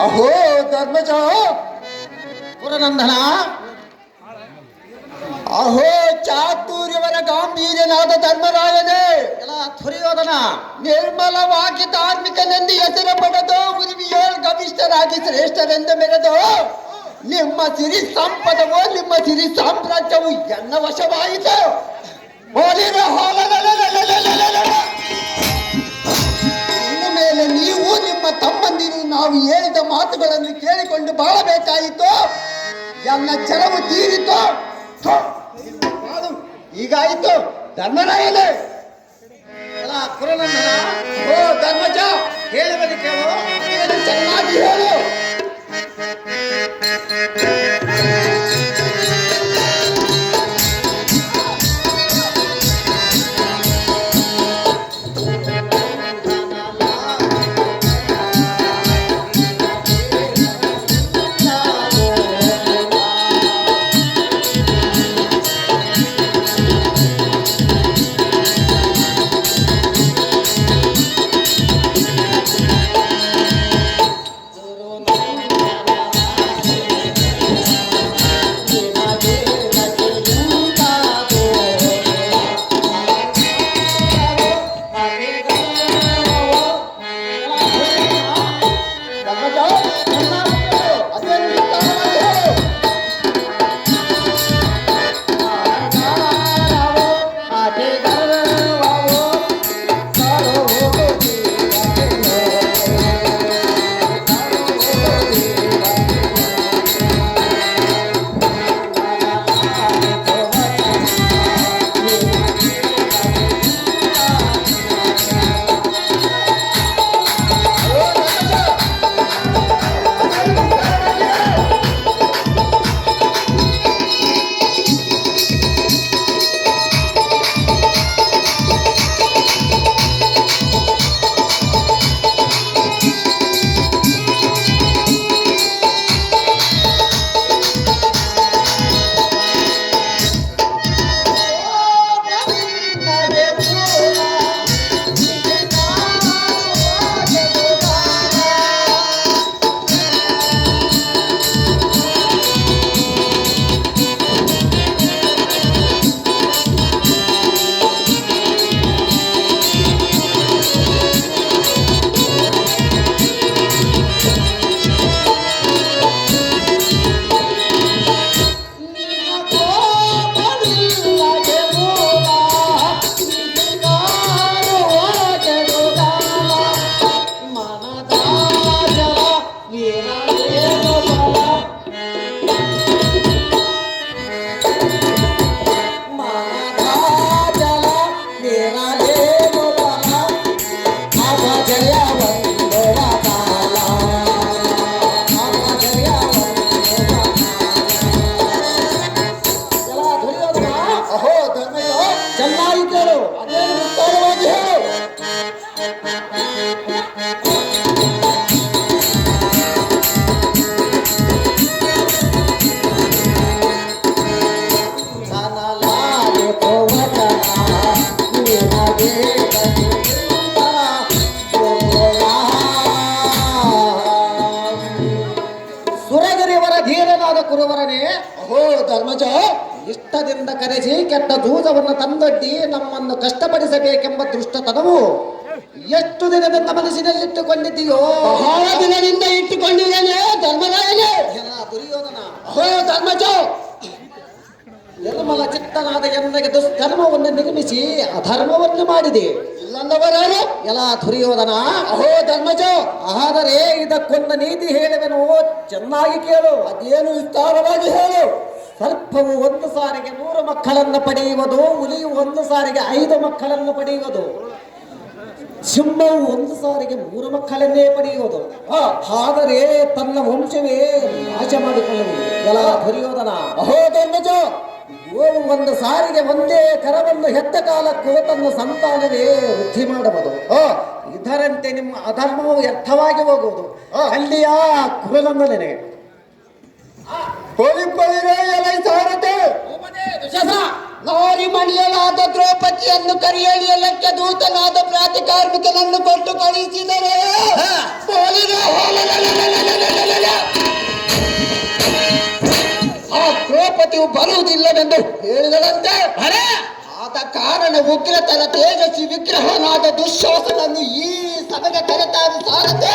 ಅಹೋ ಧರ್ಮಜ ಪುರನಂದನ, ಅಹೋ ಚಾತುರ್ಯವರ ಗಾಂಭೀರ್ಯನಾದ ಧರ್ಮರಾಯನೇ, ಎಲ್ಲ ದುರ್ಯೋಧನ ನಿರ್ಮಲವಾಗಿ ಧಾರ್ಮಿಕನೆಂದು ಹೆಸರು ಪಡೆದು ಉರಿವಿಯೋ ಗವಿಷ್ಠರಾಗಿ ಶ್ರೇಷ್ಠರೆಂದು ಮೆರೆದು ನಿಮ್ಮ ಸಿರಿ ಸಂಪದವೋ ನಿಮ್ಮ ಸಿರಿ ಸಾಮ್ರಾಜ್ಯವು ಎನ್ನ ವಶವಾಯಿತು. ಇನ್ನು ಮೇಲೆ ನೀವು ನಿಮ್ಮ ತಮ್ಮಂದಿರು ನಾವು ಹೇಳಿದ ಮಾತುಗಳನ್ನು ಕೇಳಿಕೊಂಡು ಬಾಳಬೇಕಾಯಿತು. ಎನ್ನ ಛಲವು ತೀರಿತು. ಹೀಗಾಯಿತು ಧರ್ಮರಾಯನೇ. ಎಲ್ಲ ಪುರನಂದನ, ಓ ಧರ್ಮಜ, ಹೇಳುವುದು ಕೇಳು. ಚೆನ್ನಾಗಿ ಹೇಳು. ಕುರುವರನೇ, ಅಹೋ ಧರ್ಮಜ, ಇಷ್ಟದಿಂದ ಕರೆಸಿ ಕೆಟ್ಟ ದೂತವನ್ನು ತಂದೊಡ್ಡಿ ನಮ್ಮನ್ನು ಕಷ್ಟಪಡಿಸಬೇಕೆಂಬ ದೃಷ್ಟತನವು ಎಷ್ಟು ದಿನದಿಂದ ಮನಸ್ಸಿನಲ್ಲಿಟ್ಟುಕೊಂಡಿದ್ದೀಯೋ? ಬಹಳ ದಿನದಿಂದ ಇಟ್ಟುಕೊಂಡಿದ್ದೇನೆ ಧರ್ಮರಾಯನೇ. ದುರ್ಯೋಧನ, ಅಹೋ ಧರ್ಮಜ, ನಿರ್ಮಲ ಚಿತ್ತನಾದ ಎನ್ನಗೆ ದುಷ್ಕರ್ಮವನ್ನು ನಿರ್ಮಿಸಿ ಅಧರ್ಮವನ್ನು ಮಾಡಿದೆ. ಇಲ್ಲಂದವರಾರು ಎಲ್ಲ ದುರ್ಯೋಧನ. ಅಹೋ ಧರ್ಮಜ, ಆದರೆ ಇದಕ್ಕೊಂದು ನೀತಿ ಹೇಳುವೆನು, ಚೆನ್ನಾಗಿ ಕೇಳು. ಅದೇನು ವಿಸ್ತಾರವಾಗಿ ಹೇಳು. ಸರ್ಪವು ಒಂದು ಸಾರಿಗೆ 3 ಮಕ್ಕಳನ್ನು ಪಡೆಯುವುದು, ಹುಲಿಯು ಒಂದು ಸಾರಿಗೆ 5 ಮಕ್ಕಳನ್ನು ಪಡೆಯುವುದು, ಸಿಂಹವು ಒಂದು ಸಾರಿಗೆ 3 ಮಕ್ಕಳನ್ನೇ ಪಡೆಯುವುದು. ಆದರೆ ತನ್ನ ವಂಶವೇ ನಾಶ ಮಾಡಿಕೊಳ್ಳುವುದು. ಎಲ್ಲ ದುರ್ಯೋಧನ. ಅಹೋ ಧರ್ಮಜ, ಗೋವು ಒಂದು ಸಾರಿಗೆ ಒಂದೇ ಕರವನ್ನು ಹೆತ್ತ ಕಾಲಕ್ಕೂ ತನ್ನ ಸಂತಾನವೇ ವೃದ್ಧಿ ಮಾಡಬಹುದು. ಇದರಂತೆ ನಿಮ್ಮ ಅಧರ್ಮವು ವ್ಯರ್ಥವಾಗಿ ಹೋಗುವುದು. ಅಲ್ಲಿಯ ಕುಲನಂದನೆ ಹೋಲಿಕೊಳ್ಳಿರೋ ಎಲೈ ಸಾರತೆ ನಾರಿ ಮಣಿಯಲಾದ ದ್ರೌಪದಿಯನ್ನು ಕರಿಯಳಿಯಲಕ್ಕೆ ದೂತನಾದ ಪ್ರಾತಿ ಕಾರ್ಮಿಕನನ್ನು ಕೊಟ್ಟು ಕಳಿಸಿದರೆ ದ್ರೌಪದಿಯು ಬರುವುದಿಲ್ಲವೆಂದು ಹೇಳಿದಳಂತೆ. ಅರೆ ಆದ ಕಾರಣ ಉಗ್ರತರ ತೇಜಸ್ವಿ ವಿಗ್ರಹನಾದ ದುಶ್ಯಾಸನನ್ನು ಈ ಸಭೆಗೆ ಕರೆತಾರು ಸಾರದೆ